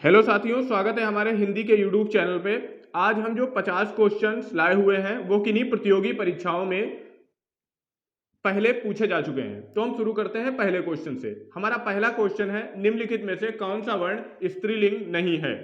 Hello साथियों, स्वागत है हमारे हिंदी के यूट्यूब चैनल पे। आज हम जो 50 क्वेश्चंस लाए हुए हैं वो किन्हीं प्रतियोगी परीक्षाओं में पहले पूछे जा चुके हैं। तो हम शुरू करते हैं पहले क्वेश्चन से। हमारा पहला क्वेश्चन है, निम्नलिखित में से कौन सा वर्ण स्त्रीलिंग नहीं है।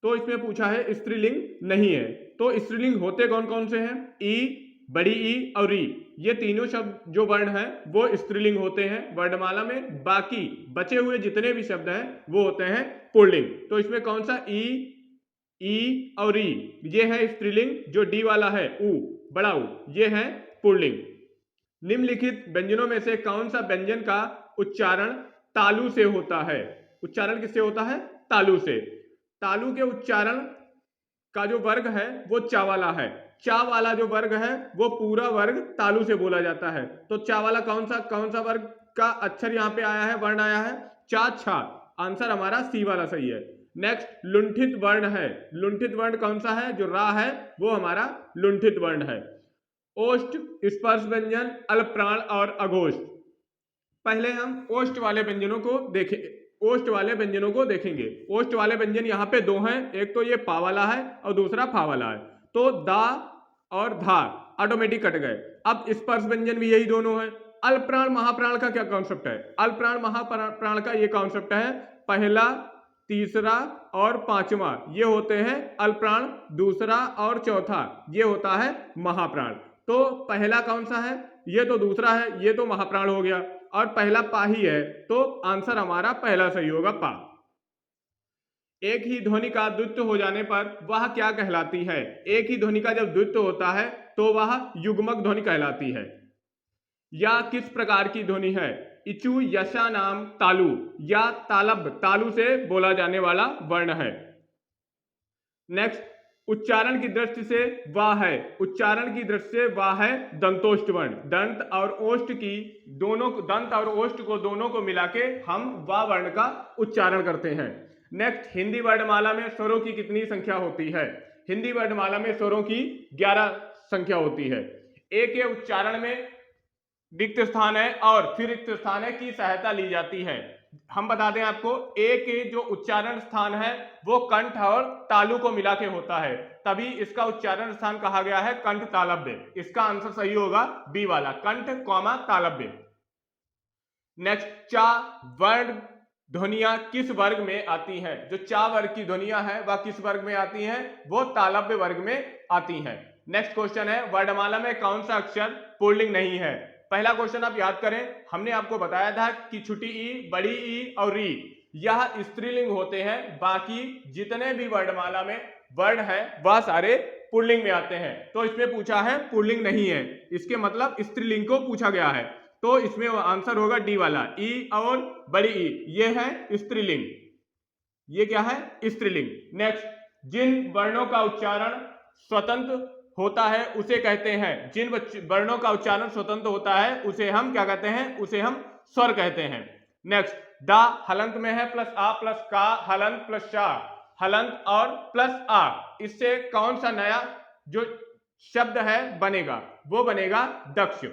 तो इसमें पूछा है स्त्रीलिंग नहीं है। तो स्त्रीलिंग होते कौन कौन से हैं? ई, बड़ी ई और ई, ये तीनों शब्द जो वर्ण हैं वो स्त्रीलिंग होते हैं वर्णमाला में। बाकी बचे हुए जितने भी शब्द हैं वो होते हैं पुल्लिंग। तो इसमें कौन सा ई और ई, ये है स्त्रीलिंग। जो डी वाला है ऊ, बड़ा ऊ, ये है पुल्लिंग। निम्नलिखित व्यंजनों में से कौन सा व्यंजन का उच्चारण तालु से होता है? उच्चारण किससे होता है? तालु से। तालु के उच्चारण का जो वर्ग है वो चा वाला है। चा वाला जो वर्ग है वो पूरा वर्ग तालु से बोला जाता है। तो चा वाला कौन सा वर्ग का अक्षर यहाँ पे आया है, वर्ण आया है? चा छा। आंसर हमारा सी वाला सही है। नेक्स्ट लुंठित वर्ण है। लुंठित वर्ण कौन सा है? जो रा है वो हमारा लुंठित वर्ण है। ओष्ठ, स्पर्श व्यंजन, अल्पप्राण और अघोष्ठ। पहले हम ओष्ठ वाले व्यंजनों को देखें। ओष्ठ वाले व्यंजनों को देखेंगे। ओष्ठ वाले व्यंजन यहाँ पे दो हैं, एक तो ये पा वाला है और दूसरा फा वाला है। तो दा और धा ऑटोमेटिक कट गए। अब स्पर्श व्यंजन भी यही दोनों है। अल्पप्राण महाप्राण का क्या कॉन्सेप्ट है? अल्पप्राण महाप्राण का ये कॉन्सेप्ट है, पहला, तीसरा और पांचवा ये होते हैं अल्पप्राण, दूसरा और चौथा ये होता है महाप्राण। तो पहला कौन सा है? ये तो दूसरा है, ये तो महाप्राण हो गया और पहला पा ही है। तो आंसर हमारा पहला सही होगा, पा। एक ही ध्वनि का द्वित्व हो जाने पर वह क्या कहलाती है? एक ही ध्वनि का जब द्वित्व होता है तो वह युग्मक ध्वनि कहलाती है। या किस प्रकार की ध्वनि है? इचु, यशा, नाम, तालु या तालब, तालु से बोला जाने वाला वर्ण है। नेक्स्ट, उच्चारण की दृष्टि से वाह है। उच्चारण की दृष्टि से वाह है दंतोष्ठ वर्ण। दंत और ओष्ठ की दोनों, दंत और ओष्ठ को दोनों को मिला के हम वाह वर्ण का उच्चारण करते हैं। नेक्स्ट, हिंदी वर्णमाला में स्वरों की कितनी संख्या होती है? हिंदी वर्णमाला में स्वरों की 11 संख्या होती है। ए के उच्चारण में रिक्त स्थान है और फिर रिक्त स्थान है की सहायता ली जाती है। हम बता दें आपको, ए के जो उच्चारण स्थान है वो कंठ और तालु को मिला के होता है, तभी इसका उच्चारण स्थान कहा गया है कंठ तालव्य। इसका आंसर सही होगा बी वाला, कंठ कॉमा तालव्य। नेक्स्ट, चा वर्ण ध्वनियां किस वर्ग में आती हैं? जो चा वर्ग की ध्वनियां हैं वह किस वर्ग में आती हैं? वो तालव्य वर्ग में आती हैं। नेक्स्ट क्वेश्चन है, वर्णमाला में कौन सा अक्षर पुल्लिंग नहीं है? पहला क्वेश्चन आप याद करें, हमने आपको बताया था कि छोटी ई, बड़ी ई और री यह स्त्रीलिंग होते हैं। बाकी जितने भी वर्णमाला में वर्ण है वह सारे पुल्लिंग में आते हैं। तो इसमें पूछा है पुल्लिंग नहीं है, इसके मतलब स्त्रीलिंग को पूछा गया है। तो इसमें आंसर होगा डी वाला, ई और बड़ी ई, ये है स्त्रीलिंग। ये क्या है? स्त्रीलिंग। नेक्स्ट, जिन वर्णों का उच्चारण स्वतंत्र होता है उसे कहते हैं, जिन वर्णों का उच्चारण स्वतंत्र होता है उसे हम क्या कहते हैं? उसे हम स्वर कहते हैं। नेक्स्ट, दा हलंत में है प्लस आ प्लस का, हलंत प्लस शा, हलंत और प्लस आ, इससे कौन सा नया जो शब्द है बनेगा? वो बनेगा दक्ष।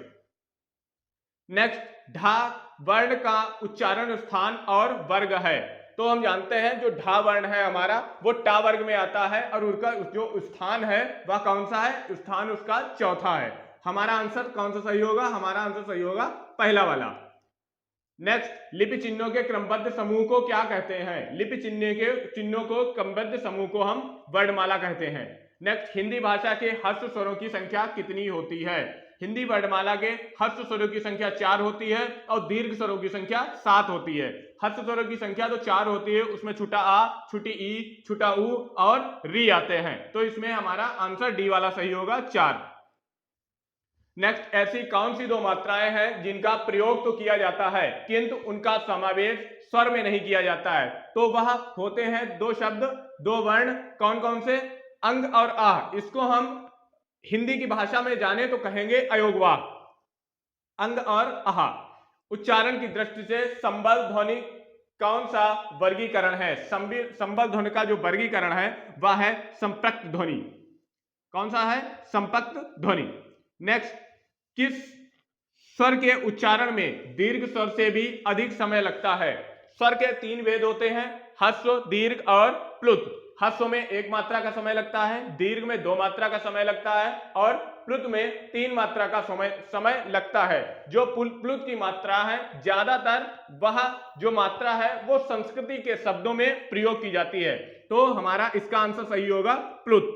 नेक्स्ट, ढा वर्ण का उच्चारण स्थान और वर्ग है। तो हम जानते हैं जो ढा वर्ण है हमारा वो टा वर्ग में आता है और उसका जो स्थान है वह कौन सा है? स्थान उसका चौथा है। हमारा आंसर कौन सा सही होगा? हमारा आंसर सही होगा पहला वाला। नेक्स्ट, लिपि चिन्हों के क्रमबद्ध समूह को क्या कहते हैं? लिपि चिन्हों को क्रमबद्ध समूह को हम वर्णमाला कहते हैं। नेक्स्ट, हिंदी भाषा के हर्ष स्वरों की संख्या कितनी होती है? हिंदी वर्णमाला के हर्ष स्वरों की संख्या 4 होती है और दीर्घ स्वरों की संख्या 7 होती है। हर्ष स्वरों की संख्या तो 4 होती है, उसमें छोटा आ, छोटी ई, छोटा ऊ और री आते हैं। तो इसमें हमारा आंसर डी वाला सही होगा, 4। नेक्स्ट, ऐसी कौन सी दो मात्राएं हैं जिनका प्रयोग तो किया जाता है किंतु उनका समावेश स्वर में नहीं किया जाता है? तो वह होते हैं दो शब्द, दो वर्ण, कौन कौन से? अंग और आह। इसको हम हिंदी की भाषा में जाने तो कहेंगे अयोगवाह, अंग और आह। उच्चारण की दृष्टि से संबल ध्वनि कौन सा वर्गीकरण है? संबल ध्वनि का जो वर्गीकरण है वह है संपृक्त ध्वनि। कौन सा है? संपृक्त ध्वनि। नेक्स्ट, किस स्वर के उच्चारण में दीर्घ स्वर से भी अधिक समय लगता है? स्वर के 3 भेद होते हैं, ह्रस्व, दीर्घ और प्लुत। ह्रस्व में 1 मात्रा का समय लगता है, दीर्घ में 2 मात्रा का समय लगता है और प्लुत में 3 मात्रा का समय लगता है। जो प्लुत की मात्रा है ज्यादातर वह जो मात्रा है वो संस्कृति के शब्दों में प्रयोग की जाती है, तो हमारा इसका आंसर सही होगा प्लुत।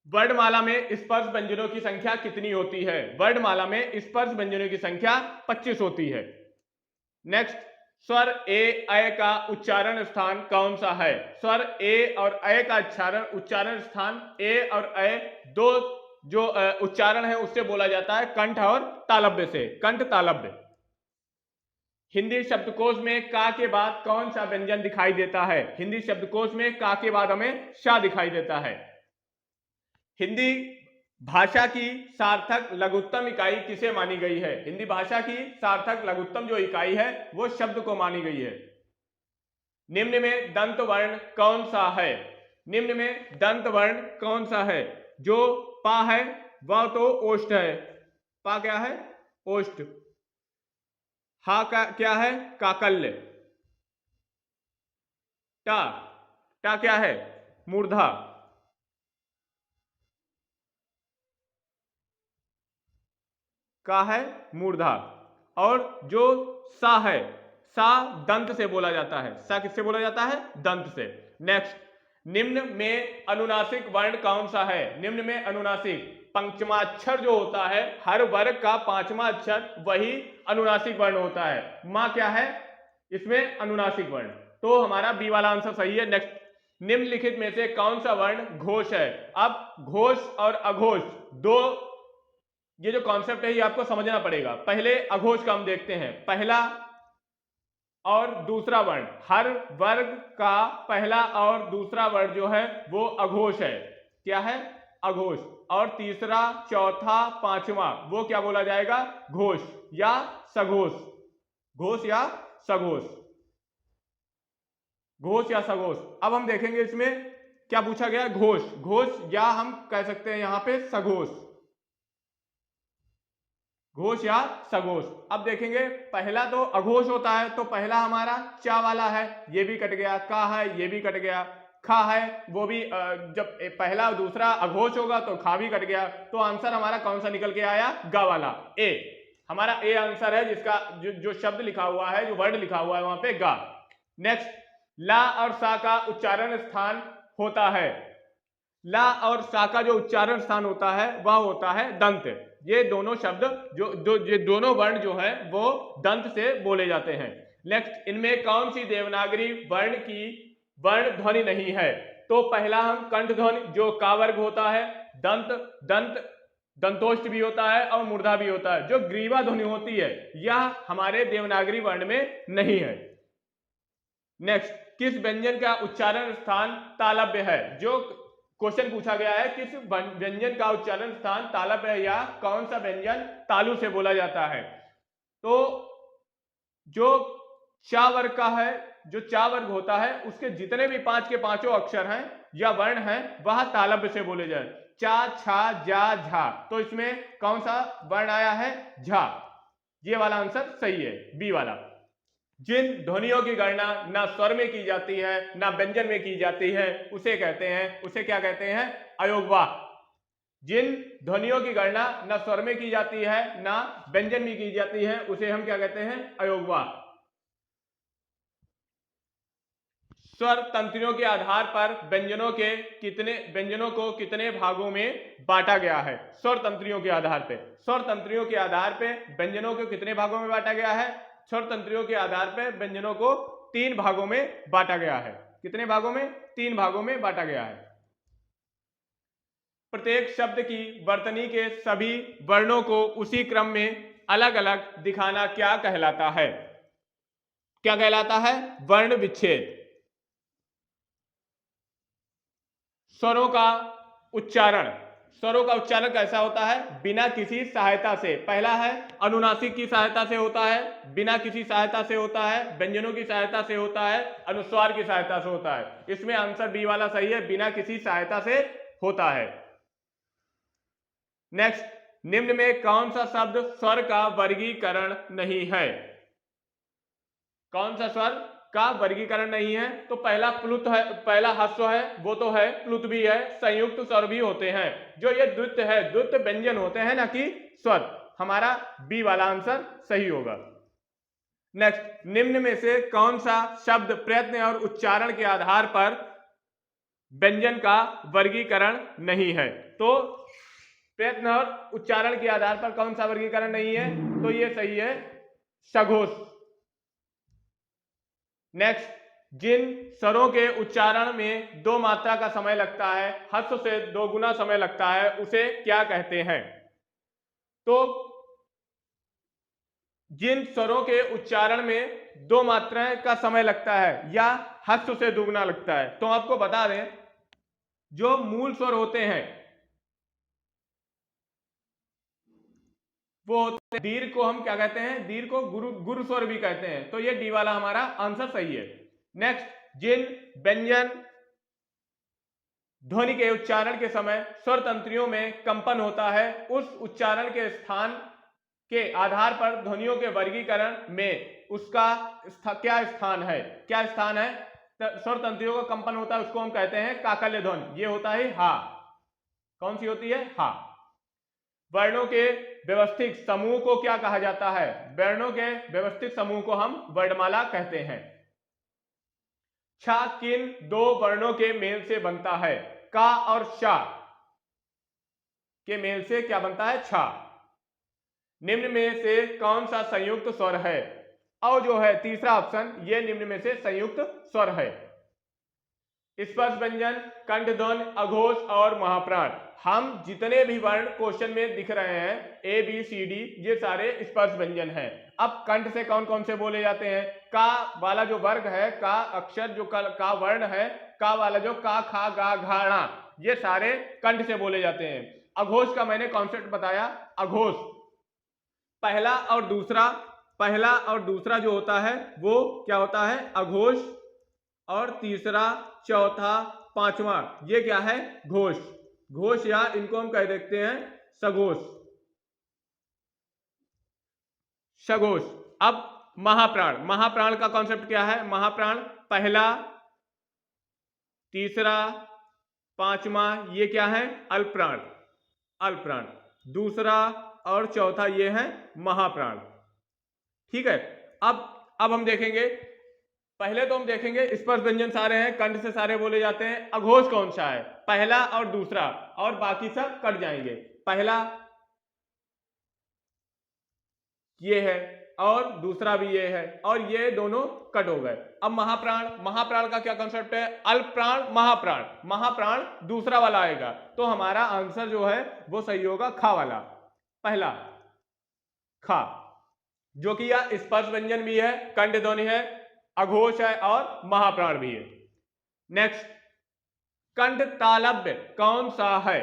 वर्णमाला में स्पर्श व्यंजनों की संख्या कितनी होती है? वर्णमाला में स्पर्श व्यंजनों की संख्या 25 होती है। नेक्स्ट, स्वर ए अय का उच्चारण स्थान कौन सा है? स्वर ए और अय का उच्चारण स्थान, ए और अय दो जो उच्चारण है उससे बोला जाता है कंठ और तालव्य से, कंठ तालव्य। हिंदी शब्दकोश में का के बाद कौन सा व्यंजन दिखाई देता है? हिंदी शब्दकोश में का के बाद हमें शा दिखाई देता है। हिंदी भाषा की सार्थक लघुत्तम इकाई किसे मानी गई है? हिंदी भाषा की सार्थक लघुत्तम जो इकाई है वो शब्द को मानी गई है। निम्न में दंत वर्ण कौन सा है? निम्न में दंत वर्ण कौन सा है? जो पा है वह तो ओष्ठ है, पा क्या है? ओष्ठ। हा का क्या है? काकल्य। टा, टा क्या है? मूर्धा। का है? मूर्धा। और जो सा है, सा दंत से बोला जाता है। सा किससे बोला जाता है? दंत से। नेक्स्ट, निम्न में अनुनासिक वर्ण कौन सा है? निम्न में अनुनासिक पंचमाक्षर जो होता है, हर वर्ग का 5वां अक्षर वही अनुनासिक वर्ण होता है। मां क्या है इसमें? अनुनासिक वर्ण, तो हमारा बी वाला आंसर सही है। नेक्स्ट, निम्नलिखित में से कौन सा वर्ण घोष है? अब घोष और अघोष दो, ये जो कॉन्सेप्ट है ये आपको समझना पड़ेगा। पहले अघोष का हम देखते हैं। पहला और दूसरा वर्ण, हर वर्ग का पहला और दूसरा वर्ण जो है वो अघोष है। क्या है? अघोष। और तीसरा, चौथा, पांचवा वो क्या बोला जाएगा? घोष या सघोष। घोष या सघोष, घोष या सघोष। अब हम देखेंगे इसमें क्या पूछा गया? घोष, घोष या हम कह सकते हैं यहां पे सघोष, घोष या सघोष। अब देखेंगे पहला तो अघोष होता है, तो पहला हमारा चा वाला है, ये भी कट गया। का है, ये भी कट गया। खा है, वो भी जब पहला और दूसरा अघोष होगा तो खा भी कट गया। तो आंसर हमारा कौन सा निकल के आया? गा वाला, ए। हमारा ए आंसर है, जिसका जो शब्द लिखा हुआ है, जो वर्ड लिखा हुआ है वहां पे गा। नेक्स्ट, ला और सा का उच्चारण स्थान होता है। ला और सा का जो उच्चारण स्थान होता है वह होता है दंत। ये दोनों शब्द ये दोनों वर्ण जो है वो दंत से बोले जाते हैं। नेक्स्ट, इनमें कौन सी देवनागरी वर्ण की वर्ण ध्वनि नहीं है? तो पहला हम कंठ ध्वनि जो का वर्ग होता है, दंत दंतोष्ट भी होता है और मूर्धा भी होता है। जो ग्रीवा ध्वनि होती है यह हमारे देवनागरी वर्ण में नहीं है। नेक्स्ट, किस व्यंजन का उच्चारण स्थान तालव्य है? जो क्वेश्चन पूछा गया है, किस व्यंजन का उच्चारण स्थान तालव्य है या कौन सा व्यंजन तालु से बोला जाता है? तो जो चा वर्ग का है, जो चा वर्ग होता है उसके जितने भी 5 के 5 अक्षर हैं या वर्ण हैं वह तालव्य से बोले जाए। चा, छा, जा, झा, तो इसमें कौन सा वर्ण आया है? झा। ये वाला आंसर सही है, बी वाला। जिन ध्वनियों की गणना ना स्वर में की जाती है ना व्यंजन में की जाती है उसे कहते हैं, उसे क्या कहते हैं? अयोगवाह। जिन ध्वनियों की गणना ना स्वर में की जाती है ना व्यंजन में की जाती है उसे हम क्या कहते हैं? अयोगवाह। स्वर तंत्रियों के आधार पर व्यंजनों को कितने भागों में बांटा गया है? स्वर तंत्रियों के आधार पे, स्वर तंत्रियों के आधार पे व्यंजनों को कितने भागों में बांटा गया है? स्वर तंत्रियों के आधार पर व्यंजनों को 3 भागों में बांटा गया है। कितने भागों में? 3 भागों में बांटा गया है। प्रत्येक शब्द की वर्तनी के सभी वर्णों को उसी क्रम में अलग अलग दिखाना क्या कहलाता है? क्या कहलाता है? वर्ण विच्छेद। स्वरों का उच्चारण, स्वरों का उच्चारण कैसा होता है? बिना किसी सहायता से। पहला है अनुनासिक की सहायता से होता है, बिना किसी सहायता से होता है, व्यंजनों की सहायता से होता है, अनुस्वार की सहायता से होता है। इसमें आंसर बी वाला सही है, बिना किसी सहायता से होता है। नेक्स्ट, निम्न में कौन सा शब्द स्वर का वर्गीकरण नहीं है? कौन सा स्वर का वर्गीकरण नहीं है? तो पहला प्लुत है, पहला ह्रस्व है, वो तो है, प्लुत भी है, संयुक्त स्वर भी होते हैं। जो ये द्वित है, द्वित व्यंजन होते हैं ना कि स्वर। हमारा बी वाला आंसर सही होगा। नेक्स्ट, निम्न में से कौन सा शब्द प्रयत्न और उच्चारण के आधार पर व्यंजन का वर्गीकरण नहीं है? तो प्रयत्न और उच्चारण के आधार पर कौन सा वर्गीकरण नहीं है? तो ये सही है, सघोष। नेक्स्ट, जिन स्वरों के उच्चारण में दो मात्रा का समय लगता है, ह्रस्व से 2 गुना समय लगता है, उसे क्या कहते हैं? तो जिन स्वरों के उच्चारण में 2 मात्राएं का समय लगता है या ह्रस्व से 2 गुना लगता है, तो आपको बता दें, जो मूल स्वर होते हैं वो होते हैं दीर्घ को हम क्या कहते हैं? दीर्घ को गुरु स्वर भी कहते हैं। तो ये डी वाला हमारा आंसर सही है। नेक्स्ट, जिन व्यंजन ध्वनि के उच्चारण के समय स्वर तंत्रियों में कंपन होता है, उस उच्चारण के स्थान के आधार पर ध्वनियों के वर्गीकरण में उसका क्या स्थान है? क्या स्थान है? स्वर तंत्रियों का कंपन होता है, उसको हम कहते हैं काकल्य ध्वनि। ये होता है हा। कौन सी होती है? हा। वर्णों के व्यवस्थित समूह को क्या कहा जाता है? वर्णों के व्यवस्थित समूह को हम वर्णमाला कहते हैं। छा किन 2 वर्णों के मेल से बनता है? का और शा के मेल से क्या बनता है? छा। निम्न में से कौन सा संयुक्त स्वर है? और जो है तीसरा ऑप्शन, ये निम्न में से संयुक्त स्वर है। स्पर्श व्यंजन, कंठ ध्वनि, अघोष और महाप्राण। हम जितने भी वर्ण क्वेश्चन में दिख रहे हैं ए बी सी डी, ये सारे स्पर्श व्यंजन हैं। अब कंठ से कौन कौन से बोले जाते हैं? का वाला जो वर्ग है, का अक्षर जो का वर्ण है, का वाला जो का खा गा घा णा, ये सारे कंठ से बोले जाते हैं। अघोष का मैंने कॉन्सेप्ट बताया। अघोष पहला और दूसरा जो होता है वो क्या होता है? अघोष। और तीसरा, चौथा, पांचवा, ये क्या है? घोष। घोष या इनको हम कह देते हैं सघोष, सघोष। अब महाप्राण, महाप्राण का कॉन्सेप्ट क्या है? महाप्राण पहला, तीसरा, पांचवा, ये क्या है? अल्पप्राण। अल्पप्राण दूसरा और चौथा ये है महाप्राण। ठीक है। अब हम देखेंगे, पहले तो हम देखेंगे स्पर्श व्यंजन सारे हैं, कंठ से सारे बोले जाते हैं। अघोष कौन सा है? पहला और दूसरा, और बाकी सब कट जाएंगे। पहला ये है और दूसरा भी ये है, और ये दोनों कट हो गए। अब महाप्राण, महाप्राण का क्या कॉन्सेप्ट है? अल्पप्राण, महाप्राण। महाप्राण दूसरा वाला आएगा, तो हमारा आंसर जो है वो सही होगा खा वाला, पहला खा, जो कि यह स्पर्श व्यंजन भी है, कंठ ध्वनि है, अघोष है और महाप्राण भी है। नेक्स्ट, कंठ तालव्य कौन सा है?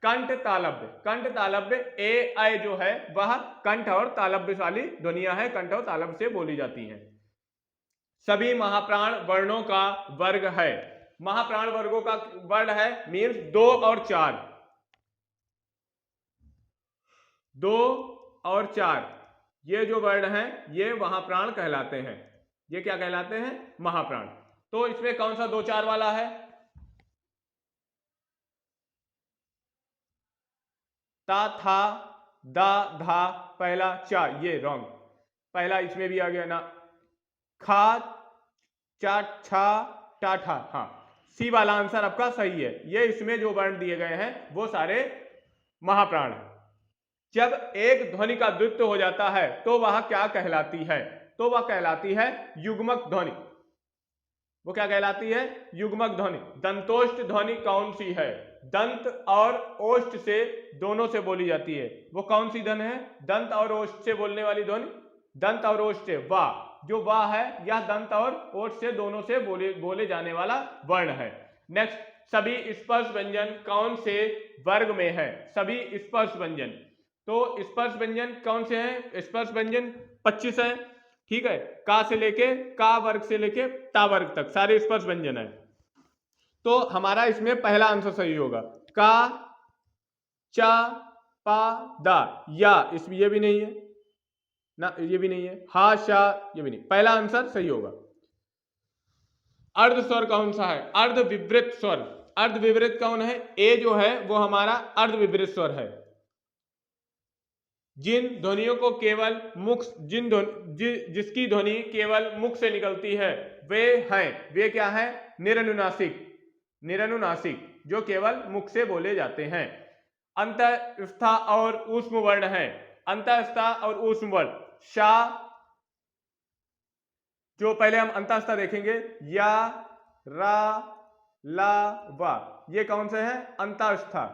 कंठ तालव्य, कंठ तालव्य ए आई जो है वह कंठ और तालव्य वाली ध्वनियां है, कंठ और तालव्य से बोली जाती हैं। सभी महाप्राण वर्णों का वर्ग है। महाप्राण वर्गों का वर्ण है मीन्स 2 और 4, 2 और 4, ये जो वर्ण हैं ये महाप्राण कहलाते हैं। ये क्या कहलाते हैं? महाप्राण। तो इसमें कौन सा 2 4 वाला है? ता, था, दा, धा, पहला, चा, ये रॉन्ग। पहला इसमें भी आ गया ना, खा, चा, छा, टा, ठा। हाँ, सी वाला आंसर आपका सही है। ये इसमें जो वर्ण दिए गए हैं वो सारे महाप्राण हैं। जब एक ध्वनि का द्वित्व हो जाता है तो वह क्या कहलाती है? तो वह कहलाती है युग्मक ध्वनि। वो क्या कहलाती है? युग्मक ध्वनि। दंतोष्ठ ध्वनि कौन सी है? दंत और ओष्ठ से दोनों से बोली जाती है। वो कौन सी ध्वनि है? दंत और ओष्ठ से बोलने वाली ध्वनि। दंत और ओष्ठ से वाह, जो वाह है यह दंत और ओष्ठ से दोनों से बोले जाने वाला वर्ण है। नेक्स्ट, सभी स्पर्श व्यंजन कौन से वर्ग में है? सभी स्पर्श व्यंजन, तो स्पर्श व्यंजन कौन से हैं? स्पर्श व्यंजन 25 है। ठीक है, का से लेके का वर्ग से लेके ता वर्ग तक सारे स्पर्श व्यंजन है। तो हमारा इसमें पहला आंसर सही होगा। का, चा, पा, दा, या, इसमें ये भी नहीं है। ना, ये भी नहीं है। हा शा, ये भी नहीं। पहला आंसर सही होगा। अर्ध स्वर कौन सा है? अर्ध विवृत स्वर। अर्ध विवृत कौन है? ए जो है वो हमारा अर्ध विवृत स्वर है। जिन ध्वनियों को केवल मुख, जिसकी ध्वनि केवल मुख से निकलती है वे क्या है? निरनुनासिक। निरनुनासिक जो केवल मुख से बोले जाते हैं। अंतस्था और ऊष्म वर्ण है। अंतस्था और ऊष्म वर्ण। शा, जो पहले हम अंतस्था देखेंगे, या, रा, ला, वा, ये कौन से हैं? अंतस्था।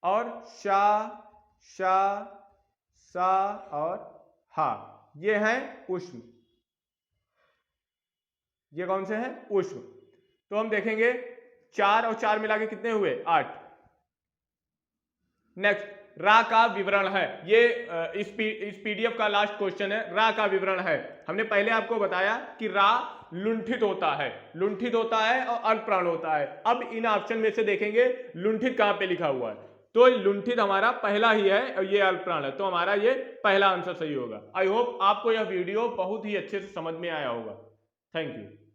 और शा, शा, सा और हा, ये हैं ऊष्म। ये कौन से हैं? ऊष्म। तो हम देखेंगे 4 और 4 मिला के कितने हुए? 8। नेक्स्ट, रा का विवरण है। ये इस पीडीएफ का लास्ट क्वेश्चन है। रा का विवरण है। हमने पहले आपको बताया कि रा लुंठित होता है, लुंठित होता है और अल्पप्राण होता है। अब इन ऑप्शन में से देखेंगे लुंठित कहां पे लिखा हुआ है, तो लुंठित हमारा पहला ही है और ये अल्पप्राण है, तो हमारा ये पहला आंसर सही होगा। आई होप आपको यह वीडियो बहुत ही अच्छे से समझ में आया होगा। Thank you.